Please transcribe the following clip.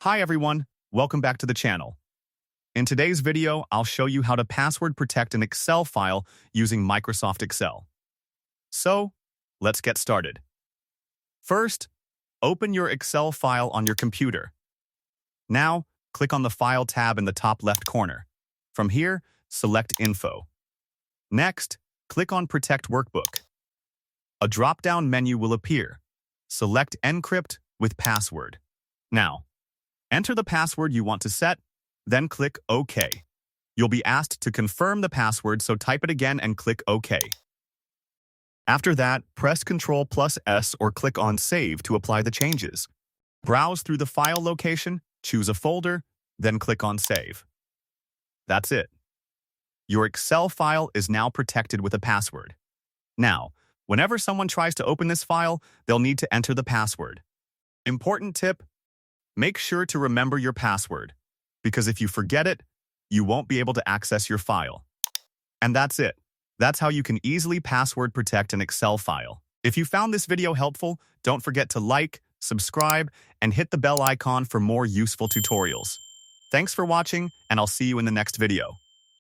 Hi everyone, welcome back to the channel. In today's video, I'll show you how to password protect an Excel file using Microsoft Excel. So, let's get started. First, open your Excel file on your computer. Now, click on the File tab in the top left corner. From here, select Info. Next, click on Protect Workbook. A drop-down menu will appear. Select Encrypt with Password. Now, enter the password you want to set, then click OK. You'll be asked to confirm the password, so type it again and click OK. After that, press Ctrl+S or click on Save to apply the changes. Browse through the file location, choose a folder, then click on Save. That's it. Your Excel file is now protected with a password. Now, whenever someone tries to open this file, they'll need to enter the password. Important tip: make sure to remember your password, because if you forget it, you won't be able to access your file. And that's it. That's how you can easily password protect an Excel file. If you found this video helpful, don't forget to like, subscribe, and hit the bell icon for more useful tutorials. Thanks for watching, and I'll see you in the next video.